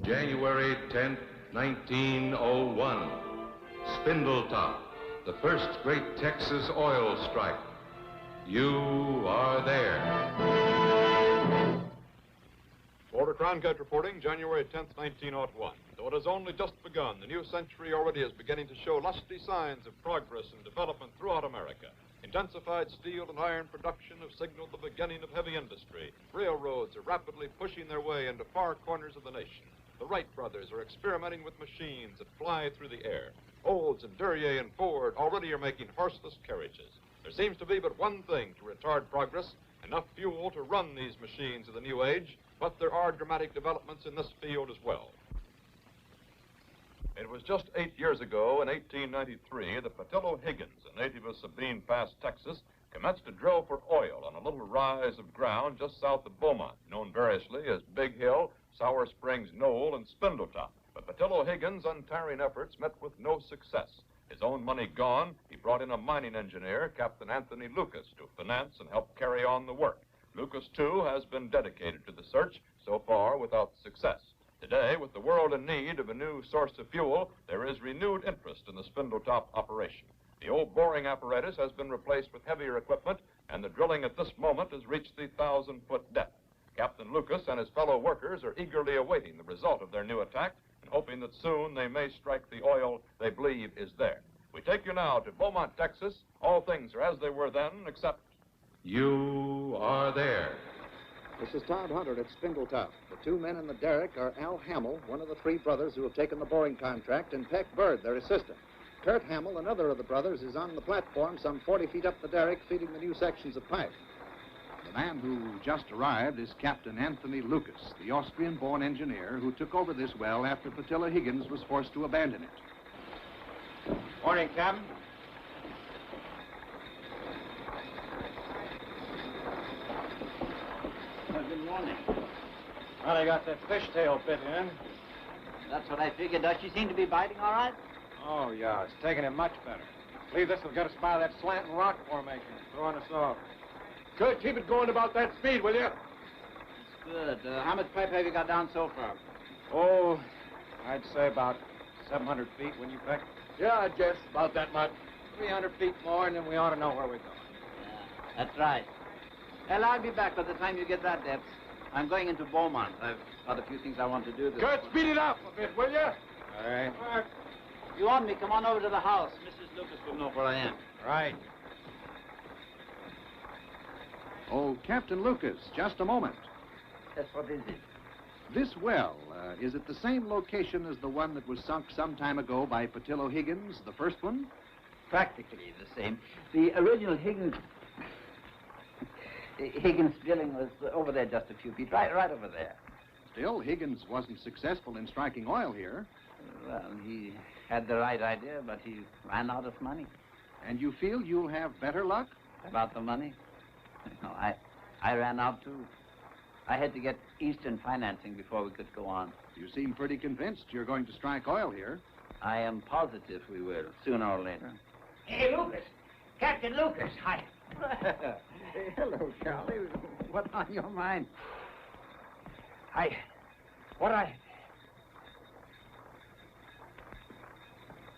January 10th, 1901. Spindletop, the first great Texas oil strike. You are there. Walter Cronkite reporting, January 10th, 1901. Though it has only just begun, the new century already is beginning to show lusty signs of progress and development throughout America. Intensified steel and iron production have signaled the beginning of heavy industry. Railroads are rapidly pushing their way into far corners of the nation. The Wright brothers are experimenting with machines that fly through the air. Olds and Duryea and Ford already are making horseless carriages. There seems to be but one thing to retard progress, enough fuel to run these machines of the new age, but there are dramatic developments in this field as well. It was just 8 years ago, in 1893, that Patillo Higgins, a native of Sabine Pass, Texas, commenced to drill for oil on a little rise of ground just south of Beaumont, known variously as Big Hill, Sour Springs Knoll, and Spindletop. But Patillo Higgins' untiring efforts met with no success. His own money gone, he brought in a mining engineer, Captain Anthony Lucas, to finance and help carry on the work. Lucas, too, has been dedicated to the search, so far without success. Today, with the world in need of a new source of fuel, there is renewed interest in the Spindletop operation. The old boring apparatus has been replaced with heavier equipment, and the drilling at this moment has reached the 1,000-foot depth. Captain Lucas and his fellow workers are eagerly awaiting the result of their new attack and hoping that soon they may strike the oil they believe is there. We take you now to Beaumont, Texas. All things are as they were then, except... You are there. This is Todd Hunter at Spindletop. The two men in the derrick are Al Hamill, one of the three brothers who have taken the boring contract, and Peck Bird, their assistant. Kurt Hamill, another of the brothers, is on the platform some 40 feet up the derrick feeding the new sections of pipe. The man who just arrived is Captain Anthony Lucas, the Austrian-born engineer who took over this well after Patillo Higgins was forced to abandon it. Morning, Captain. Good morning. Well, I got that fishtail bit in. That's what I figured. Does she seem to be biting all right? Oh, yeah, it's taking it much better. Believe this will get us by that slanting rock formation, throwing us off. Good, keep it going about that speed, will you? That's good. How much pipe have you got down so far? Oh, I'd say about 700 feet, wouldn't you, Peck? Yeah, I'd guess about that much. 300 feet more, and then we ought to know where we're going. Yeah, that's right. Well, I'll be back by the time you get that depth. I'm going into Beaumont. I've got a few things I want to do. Good, speed it up a bit, will you? All right. All right. You want me, come on over to the house. Mrs. Lucas will know where I am. Right. Oh, Captain Lucas, just a moment. Yes, what is it? This well, is it the same location as the one that was sunk some time ago by Patillo Higgins, the first one? Practically the same. The original Higgins drilling was over there just a few feet, right over there. Still, Higgins wasn't successful in striking oil here. Well, he had the right idea, but he ran out of money. And you feel you'll have better luck? About the money? No, I ran out, too. I had to get Eastern financing before we could go on. You seem pretty convinced you're going to strike oil here. I am positive we will, sooner or later. Hey, Lucas. Captain Lucas, hi. Hey, hello, Charlie. What's on your mind?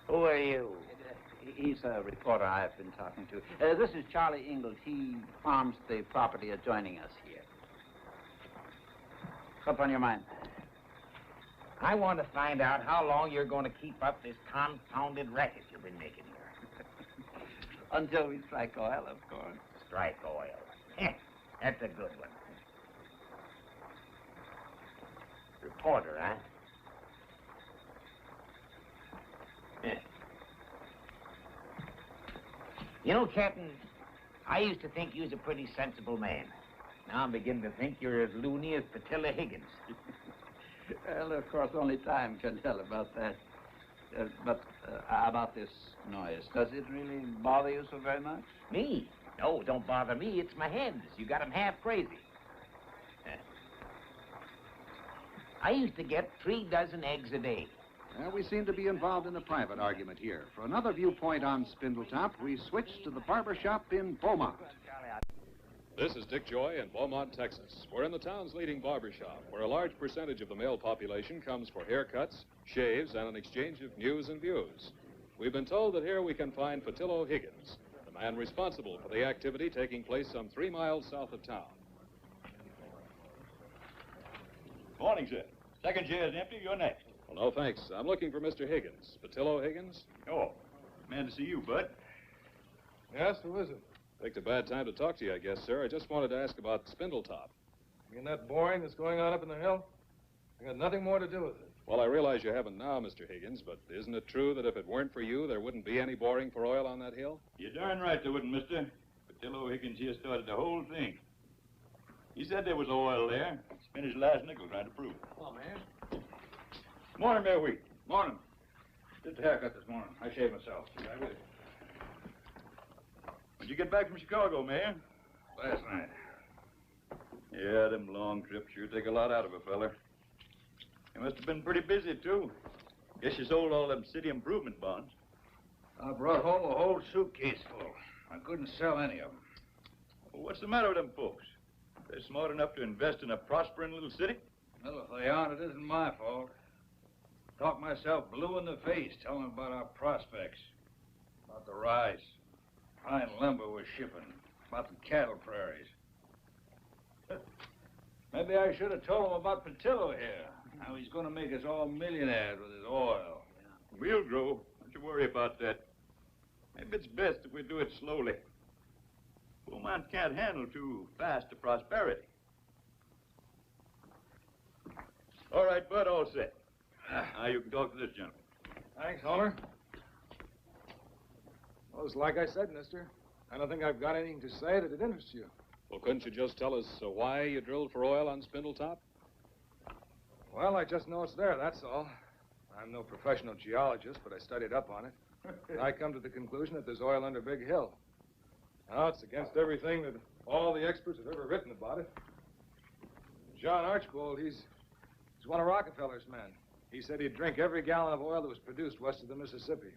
Who are you? He's a reporter I've been talking to. This is Charlie Ingalls. He farms the property adjoining us here. What's on your mind? I want to find out how long you're going to keep up this confounded racket you've been making here. Until we strike oil, of course. Strike oil. That's a good one. Reporter, huh? You know, Captain, I used to think you was a pretty sensible man. Now I'm beginning to think you're as loony as Patillo Higgins. Well, of course, only time can tell about that. But about this noise, does it really bother you so very much? Me? No, don't bother me. It's my head. You got 'em half crazy. I used to get 3 dozen eggs a day. Well, we seem to be involved in a private argument here. For another viewpoint on Spindletop, we switch to the barber shop in Beaumont. This is Dick Joy in Beaumont, Texas. We're in the town's leading barber shop, where a large percentage of the male population comes for haircuts, shaves, and an exchange of news and views. We've been told that here we can find Patillo Higgins, the man responsible for the activity taking place some 3 miles south of town. Morning, sir. Second chair is empty. You're next. Well, no, thanks. I'm looking for Mr. Higgins. Patillo Higgins? Oh, man to see you, Bud. Yes, who is it? Picked a bad time to talk to you, I guess, sir. I just wanted to ask about Spindletop. You mean that boring that's going on up in the hill? I got nothing more to do with it. Well, I realize you haven't now, Mr. Higgins, but isn't it true that if it weren't for you, there wouldn't be any boring for oil on that hill? You're darn right there wouldn't, mister. Patillo Higgins here started the whole thing. He said there was oil there. Spent his last nickel trying to prove it. Oh, man. Morning, Mayor Wheat. Morning. Did the haircut this morning. I shaved myself. I will. When'd you get back from Chicago, Mayor? Last night. Yeah, them long trips sure take a lot out of a feller. You must have been pretty busy, too. Guess you sold all them city improvement bonds. I brought home a whole suitcase full. I couldn't sell any of them. Well, what's the matter with them folks? They're smart enough to invest in a prospering little city? Well, if they aren't, it isn't my fault. Talked myself blue in the face telling them about our prospects, about the rice, fine lumber we're shipping, about the cattle prairies. Maybe I should have told them about Patillo here, how he's going to make us all millionaires with his oil. We'll grow. Don't you worry about that. Maybe it's best if we do it slowly. Beaumont can't handle too fast a prosperity. All right, Bud, all set. Now you can talk to this gentleman. Thanks, Homer. Well, it's like I said, mister. I don't think I've got anything to say that would interest you. Well, couldn't you just tell us why you drilled for oil on Spindletop? Well, I just know it's there, that's all. I'm no professional geologist, but I studied up on it. I come to the conclusion that there's oil under Big Hill. Now, it's against everything that all the experts have ever written about it. John Archbold, he's one of Rockefeller's men. He said he'd drink every gallon of oil that was produced west of the Mississippi.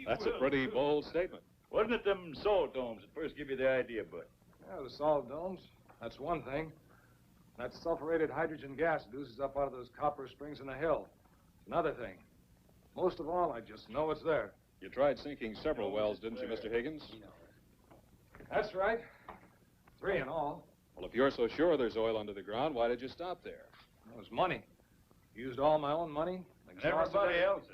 That's a pretty bold statement. Wasn't it them salt domes that first give you the idea, Bud? Yeah, the salt domes, that's one thing. That sulfurated hydrogen gas that oozes up out of those copper springs in the hill. It's another thing. Most of all, I just know it's there. You tried sinking several wells, didn't you, Mr. Higgins? That's right. 3 in all. Well, if you're so sure there's oil under the ground, why did you stop there? It was money. Used all my own money. Everybody else's.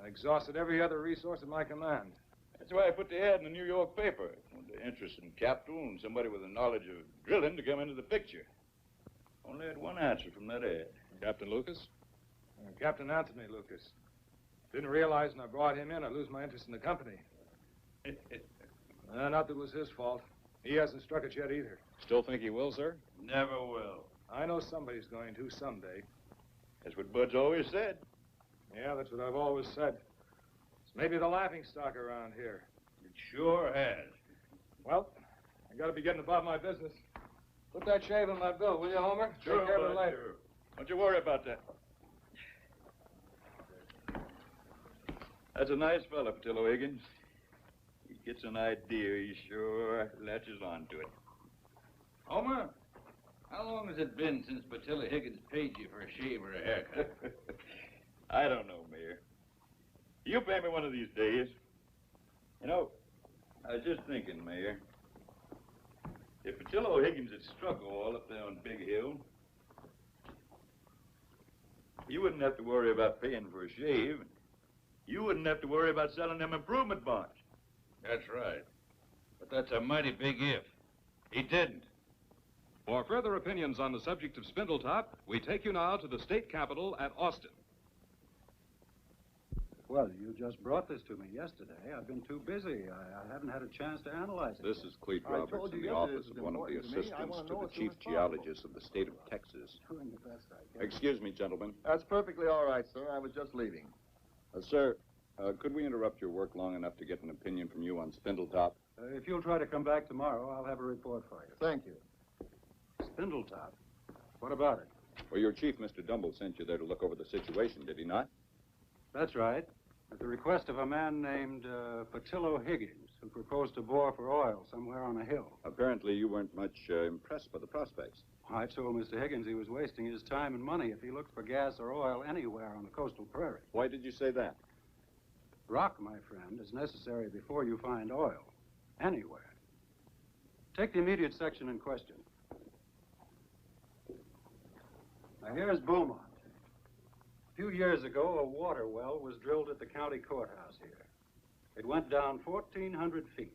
I exhausted every other resource at my command. That's why I put the ad in the New York paper. The interest in capital and somebody with a knowledge of drilling to come into the picture. Only had one answer from that ad. Captain Lucas? Captain Anthony Lucas. Didn't realize when I brought him in, I'd lose my interest in the company. Not that it was his fault. He hasn't struck it yet either. Still think he will, sir? Never will. I know somebody's going to someday. That's what Bud's always said. Yeah, that's what I've always said. It's maybe the laughing stock around here. It sure has. Well, I gotta be getting about my business. Put that shave in my bill, will you, Homer? Sure, Take care of it Bud, later. sure. Don't you worry about that. That's a nice fella, Patillo Higgins. He gets an idea, he sure latches on to it. Homer, how long has it been since Patillo Higgins paid you for a shave or a haircut? I don't know, Mayor. You pay me one of these days. You know, I was just thinking, Mayor. If Patillo Higgins had struck oil up there on Big Hill, you wouldn't have to worry about paying for a shave. You wouldn't have to worry about selling them improvement bonds. That's right. But that's a mighty big if. He didn't. For further opinions on the subject of Spindletop, we take you now to the state capitol at Austin. Well, you just brought this to me yesterday. I've been too busy. I haven't had a chance to analyze it. This is Clete I Roberts told you in the yesterday office it of was one of the important to me. I assistants wanna to know the as soon chief as possible. geologist of the state of Texas. Doing the best I can. Excuse me, gentlemen. That's perfectly all right, sir. I was just leaving. Sir, could we interrupt your work long enough to get an opinion from you on Spindletop? If you'll try to come back tomorrow, I'll have a report for you. Thank you. Spindletop? What about it? Well, your chief, Mr. Dumble, sent you there to look over the situation, did he not? That's right. At the request of a man named Patillo Higgins, who proposed to bore for oil somewhere on a hill. Apparently, you weren't much impressed by the prospects. I told Mr. Higgins he was wasting his time and money if he looked for gas or oil anywhere on the coastal prairie. Why did you say that? Rock, my friend, is necessary before you find oil. Anywhere. Take the immediate section in question. Now, here's Beaumont. A few years ago, a water well was drilled at the county courthouse here. It went down 1,400 feet,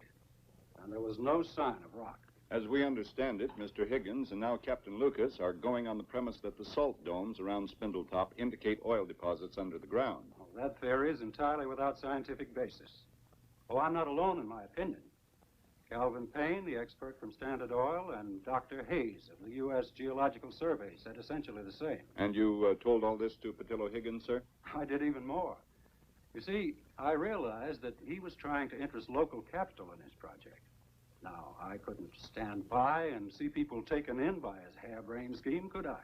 and there was no sign of rock. As we understand it, Mr. Higgins and now Captain Lucas are going on the premise that the salt domes around Spindletop indicate oil deposits under the ground. Well, that theory is entirely without scientific basis. Oh, I'm not alone in my opinion. Calvin Payne, the expert from Standard Oil, and Dr. Hayes of the U.S. Geological Survey said essentially the same. And you told all this to Patillo Higgins, sir? I did even more. You see, I realized that he was trying to interest local capital in his project. Now, I couldn't stand by and see people taken in by his harebrained scheme, could I?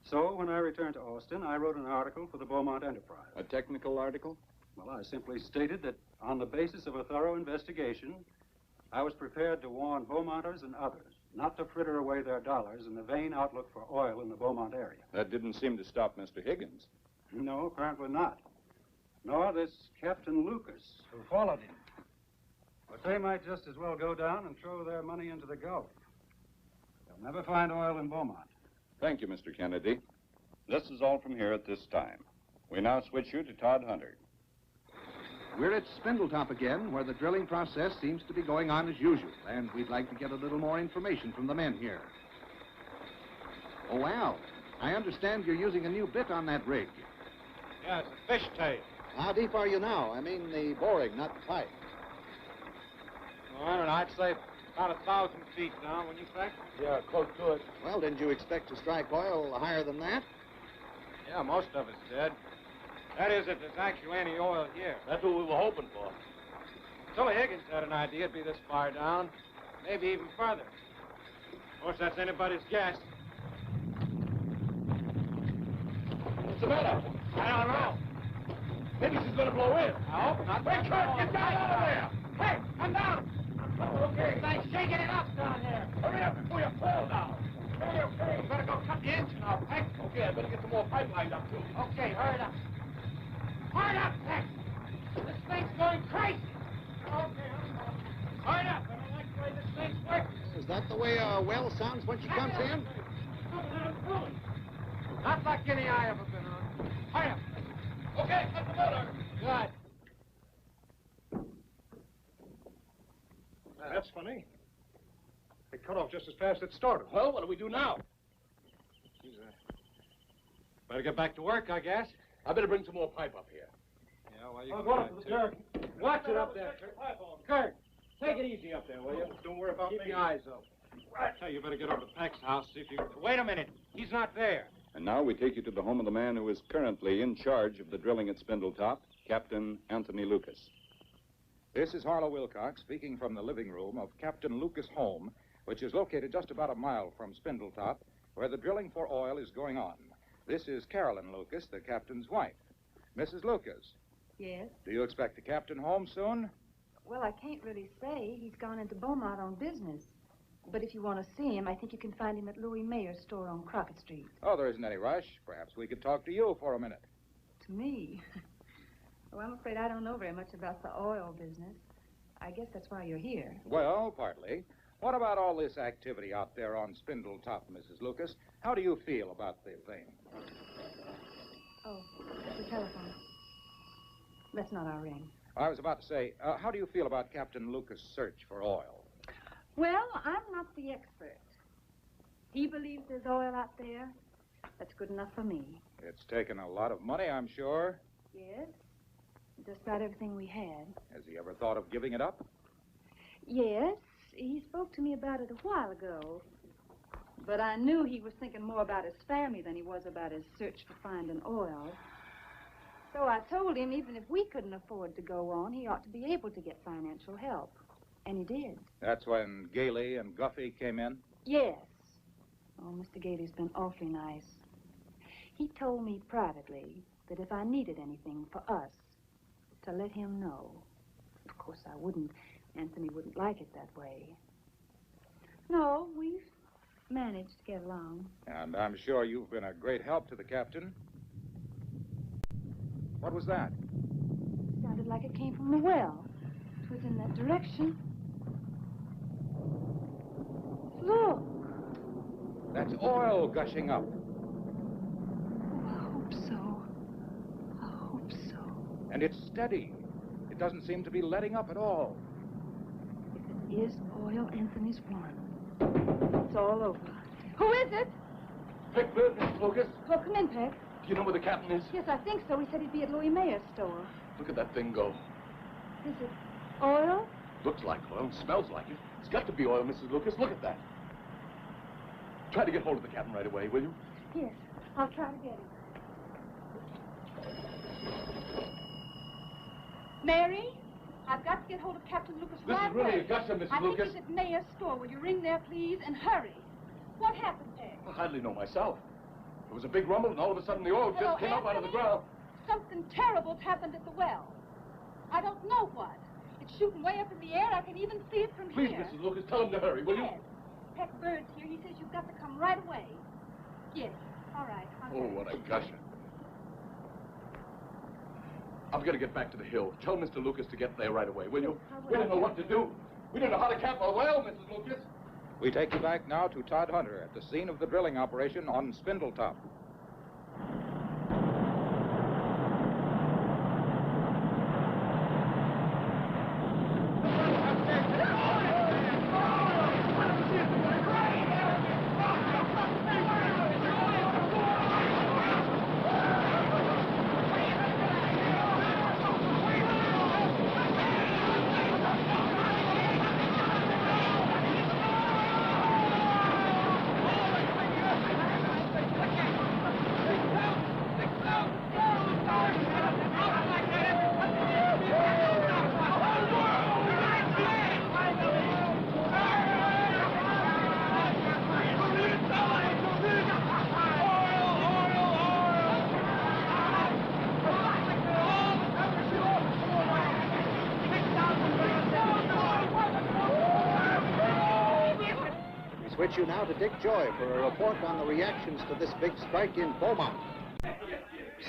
So, when I returned to Austin, I wrote an article for the Beaumont Enterprise. A technical article? Well, I simply stated that on the basis of a thorough investigation, I was prepared to warn Beaumonters and others not to fritter away their dollars in the vain outlook for oil in the Beaumont area. That didn't seem to stop Mr. Higgins. No, apparently not. Nor this Captain Lucas, who followed him. But they might just as well go down and throw their money into the Gulf. They'll never find oil in Beaumont. Thank you, Mr. Kennedy. This is all from here at this time. We now switch you to Todd Hunter. We're at Spindletop again, where the drilling process seems to be going on as usual, and we'd like to get a little more information from the men here. Oh, Al, I understand you're using a new bit on that rig. Yeah, it's a fish tail. How deep are you now? I mean the boring, not the pipe. Oh, I don't know. I'd say about 1,000 feet down, wouldn't you think? Yeah, close to it. Well, didn't you expect to strike oil higher than that? Yeah, most of it's dead. That is, if there's actually any oil here. That's what we were hoping for. Tully Higgins had an idea it'd be this far down, maybe even further. Of course, that's anybody's guess. What's the matter? I don't know. Maybe she's gonna blow in. I hope not. Hey, Kurt, get down out of there! Hey, come down! Okay. Nice shaking it up down there. Hurry up before you fall down. Okay. You better go cut the engine off, Peck. Okay, I better get some more pipe lined up, too. Okay, hurry up. Hurry up, Peck. This thing's going crazy. Okay, hurry up. I don't like the way this thing's working. Is that the way a well sounds when she comes in? Not like any I ever been on. Hurry up. Okay, cut the motor. Good. That's funny. It cut off just as fast as it started. Well, what do we do now? Better get back to work, I guess. I better bring some more pipe up here. Yeah, well, you I'll can go do up that, to the too. derrick. Watch it up there, Kurt. Kurt, take it easy up there, will you? Don't worry about Keep me. your eyes open. I tell you, better get over to Peck's house, see if you... Wait a minute. He's not there. And now we take you to the home of the man who is currently in charge of the drilling at Spindletop, Captain Anthony Lucas. This is Harlow Wilcox speaking from the living room of Captain Lucas' home, which is located just about a mile from Spindletop, where the drilling for oil is going on. This is Carolyn Lucas, the captain's wife. Mrs. Lucas, Yes? do you expect the captain home soon? Well, I can't really say. He's gone into Beaumont on business. But if you want to see him, I think you can find him at Louis Mayer's store on Cronkite Street. Oh, there isn't any rush. Perhaps we could talk to you for a minute. To me? Well, I'm afraid I don't know very much about the oil business. I guess that's why you're here. Well, partly. What about all this activity out there on Spindletop, Mrs. Lucas? How do you feel about the thing? Oh, that's the telephone. That's not our ring. I was about to say, how do you feel about Captain Lucas' search for oil? Well, I'm not the expert. He believes there's oil out there. That's good enough for me. It's taken a lot of money, I'm sure. Yes? Just about everything we had. Has he ever thought of giving it up? Yes. He spoke to me about it a while ago. But I knew he was thinking more about his family than he was about his search for finding oil. So I told him even if we couldn't afford to go on, he ought to be able to get financial help. And he did. That's when Gailey and Guffey came in? Yes. Oh, Mr. Gailey's been awfully nice. He told me privately that if I needed anything for us, to let him know. Of course, I wouldn't. Anthony wouldn't like it that way. No, we've managed to get along. And I'm sure you've been a great help to the captain. What was that? Sounded like it came from the well. It was in that direction. Look. That's oil gushing up. Oh, I hope so. I hope so. And it's steady. It doesn't seem to be letting up at all. If it is oil, Anthony's won. It's all over. Who is it? Peck Bird, Mrs. Lucas. Oh, come in, Peck. Do you know where the captain is? Yes, I think so. He said he'd be at Louis Mayer's store. Look at that thing go. Is it oil? Looks like oil. Smells like it. It's got to be oil, Mrs. Lucas. Look at that. Try to get hold of the captain right away, will you? Yes, I'll try to get him. Mary, I've got to get hold of Captain Lucas This right is really away. a gusher, Mrs. I Lucas. think he's at Mayer's store. Will you ring there, please, and hurry? What happened, Peck? I hardly know myself. There was a big rumble, and all of a sudden the oil Hello, just came up out of the Anthony? ground. Something terrible's happened at the well. I don't know what. It's shooting way up in the air. I can even see it from Please, here. Mrs. Lucas, tell him to hurry, will you? Yes. Peck Bird's here. He says you've got to come right away. Yes. All right. Oh, what a gusher. I've got to get back to the hill. Tell Mr. Lucas to get there right away, will you? We don't know what to do. We don't know how to cap a well, Mrs. Lucas. We take you back now to Todd Hunter at the scene of the drilling operation on Spindletop. Switch you now to Dick Joy for a report on the reactions to this big strike in Beaumont.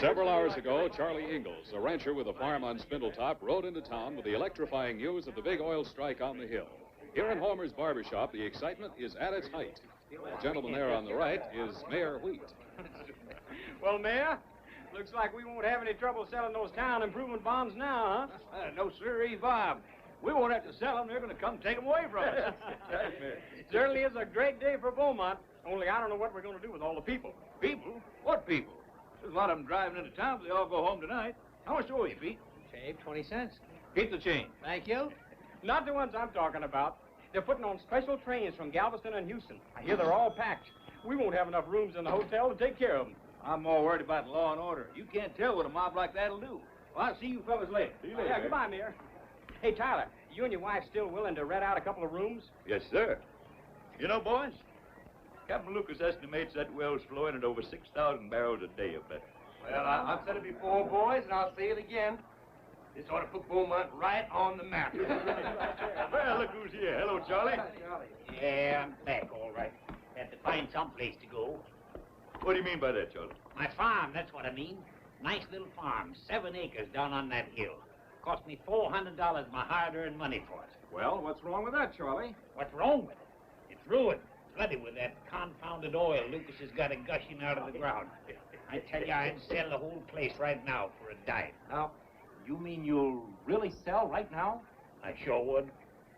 Several hours ago, Charlie Ingalls, a rancher with a farm on Spindletop, rode into town with the electrifying news of the big oil strike on the hill. Here in Homer's barbershop, the excitement is at its height. The gentleman there on the right is Mayor Wheat. Well, Mayor, looks like we won't have any trouble selling those town improvement bonds now, huh? No, sirree, Bob. We won't have to sell them. They're going to come take them away from us. It certainly is a great day for Beaumont, only I don't know what we're going to do with all the people. People? What people? There's a lot of them driving into town, but they all go home tonight. How much do you owe you, Pete? Shave 20 cents. Keep the change. Thank you. Not the ones I'm talking about. They're putting on special trains from Galveston and Houston. I hear they're all packed. We won't have enough rooms in the hotel to take care of them. I'm more worried about law and order. You can't tell what a mob like that'll do. Well, I'll see you fellas later. See you later. Yeah, goodbye, Mayor. Hey, Tyler, you and your wife still willing to rent out a couple of rooms? Yes, sir. You know, boys, Captain Lucas estimates that well's flowing at over 6,000 barrels a day of better. Well, I've said it before, boys, and I'll say it again. This ought to put Beaumont right on the map. Well, look who's here. Hello, Charlie. Yeah, I'm back, all right. Had to find some place to go. What do you mean by that, Charlie? My farm, that's what I mean. Nice little farm, 7 acres down on that hill. Cost me $400 my hard-earned money for it. Well, what's wrong with that, Charlie? What's wrong with it? It's ruined. Flooded with that confounded oil Lucas has got it gushing out of the ground. I tell you, I'd sell the whole place right now for a dime. Now, you mean you'll really sell right now? I sure would.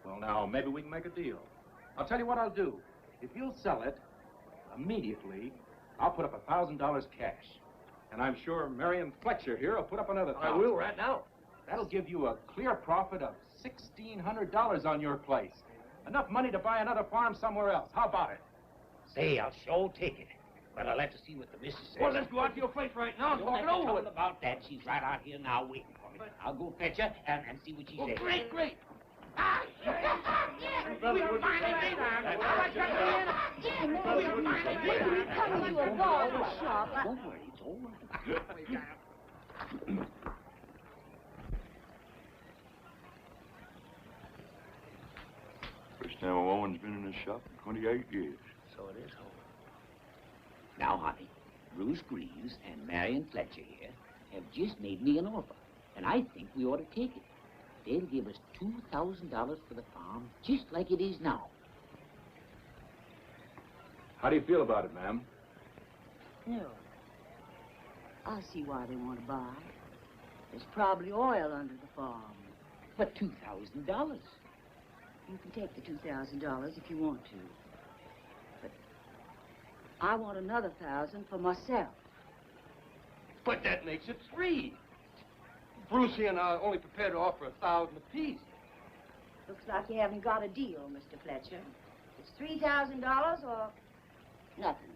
Well, now, maybe we can make a deal. I'll tell you what I'll do. If you'll sell it immediately, I'll put up $1,000 cash. And I'm sure Marion Fletcher here will put up another $1,000. I will right now. That'll give you a clear profit of $1,600 on your place. Enough money to buy another farm somewhere else. How about it? Say, I'll sure take it. But I'll have to see what the missus says. Well, let's go out to your place right now and Don't talk have it to over tell with. her about that. She's right out here now waiting for me. I'll go fetch her and see what she says. Great, great. And a woman's been in this shop for 28 years. So it is, Homer. Now, honey, Bruce Greaves and Marion Fletcher here have just made me an offer, and I think we ought to take it. They'll give us $2,000 for the farm, just like it is now. How do you feel about it, ma'am? No. I see why they want to buy. There's probably oil under the farm. But $2,000. You can take the $2,000 if you want to. But I want another 1,000 for myself. But that makes it 3. Brucey and I are only prepared to offer 1,000 apiece. Looks like you haven't got a deal, Mr. Fletcher. It's $3,000 or nothing.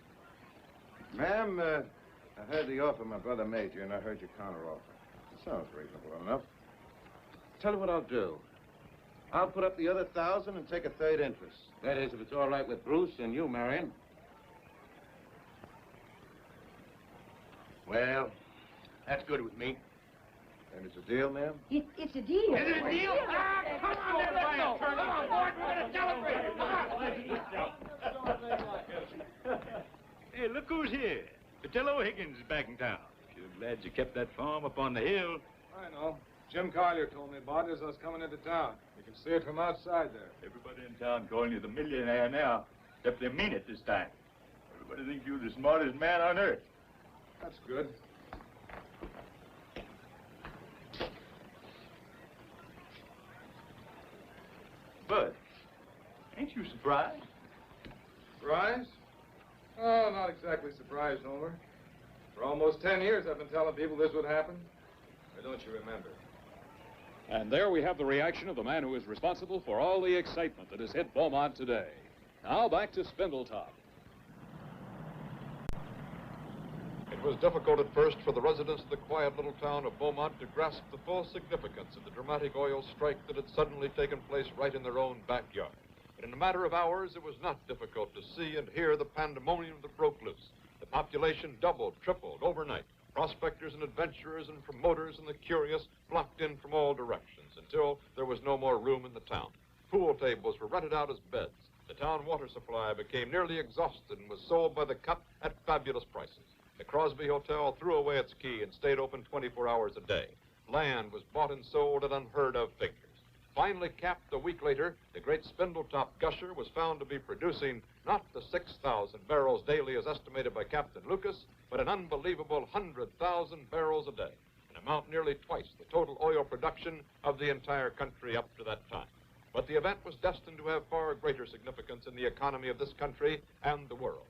Ma'am, I heard the offer my brother made you, and I heard your counteroffer. It sounds reasonable enough. Tell you what I'll do. I'll put up the other 1,000 and take a third interest. That is, if it's all right with Bruce and you, Marion. Well, that's good with me. And it's a deal, ma'am? It's a deal. Is it a deal? Ah, come on, let's go. Come on, boys, we're going to celebrate. Come on. Hey, look who's here. Patillo Higgins is back in town. Sure glad you kept that farm up on the hill. I know. Jim Collier told me about it as I was coming into town. You can see it from outside there. Everybody in town calling you the millionaire now, except they mean it this time. Everybody thinks you're the smartest man on earth. That's good. Bud, ain't you surprised? Surprised? Oh, not exactly surprised, Homer. For almost 10 years I've been telling people this would happen. Or don't you remember? And there we have the reaction of the man who is responsible for all the excitement that has hit Beaumont today. Now back to Spindletop. It was difficult at first for the residents of the quiet little town of Beaumont to grasp the full significance of the dramatic oil strike that had suddenly taken place right in their own backyard. But in a matter of hours, it was not difficult to see and hear the pandemonium that broke loose. The population doubled, tripled overnight. Prospectors and adventurers and promoters and the curious flocked in from all directions until there was no more room in the town. Pool tables were rented out as beds. The town water supply became nearly exhausted and was sold by the cup at fabulous prices. The Crosby Hotel threw away its key and stayed open 24 hours a day. Land was bought and sold at unheard-of figures. Finally capped a week later, the great Spindletop gusher was found to be producing not the 6,000 barrels daily as estimated by Captain Lucas, but an unbelievable 100,000 barrels a day, an amount nearly twice the total oil production of the entire country up to that time. But the event was destined to have far greater significance in the economy of this country and the world.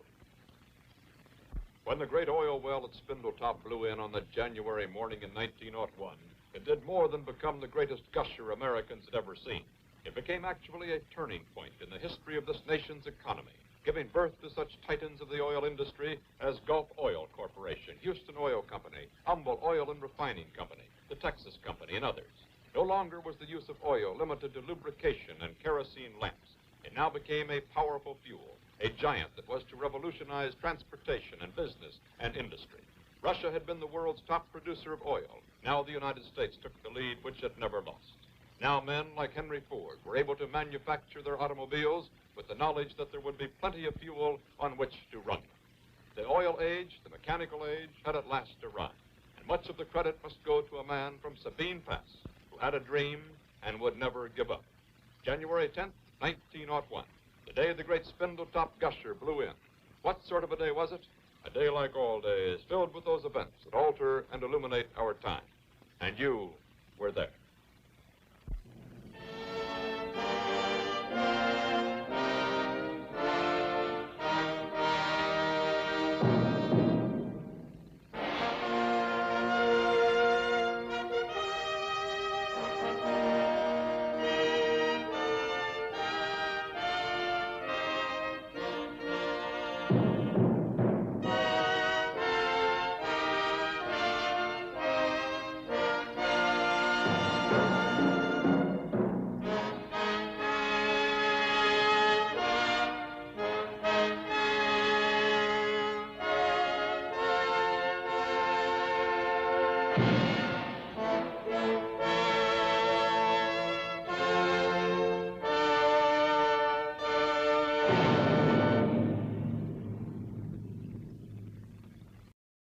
When the great oil well at Spindletop blew in on that January morning in 1901, it did more than become the greatest gusher Americans had ever seen. It became actually a turning point in the history of this nation's economy, giving birth to such titans of the oil industry as Gulf Oil Corporation, Houston Oil Company, Humboldt Oil and Refining Company, the Texas Company, and others. No longer was the use of oil limited to lubrication and kerosene lamps. It now became a powerful fuel, a giant that was to revolutionize transportation and business and industry. Russia had been the world's top producer of oil. Now the United States took the lead, which it never lost. Now men like Henry Ford were able to manufacture their automobiles with the knowledge that there would be plenty of fuel on which to run them. The oil age, the mechanical age, had at last arrived. And much of the credit must go to a man from Sabine Pass who had a dream and would never give up. January 10th, 1901, the day the great Spindletop gusher blew in. What sort of a day was it? A day like all days, filled with those events that alter and illuminate our time. And you were there.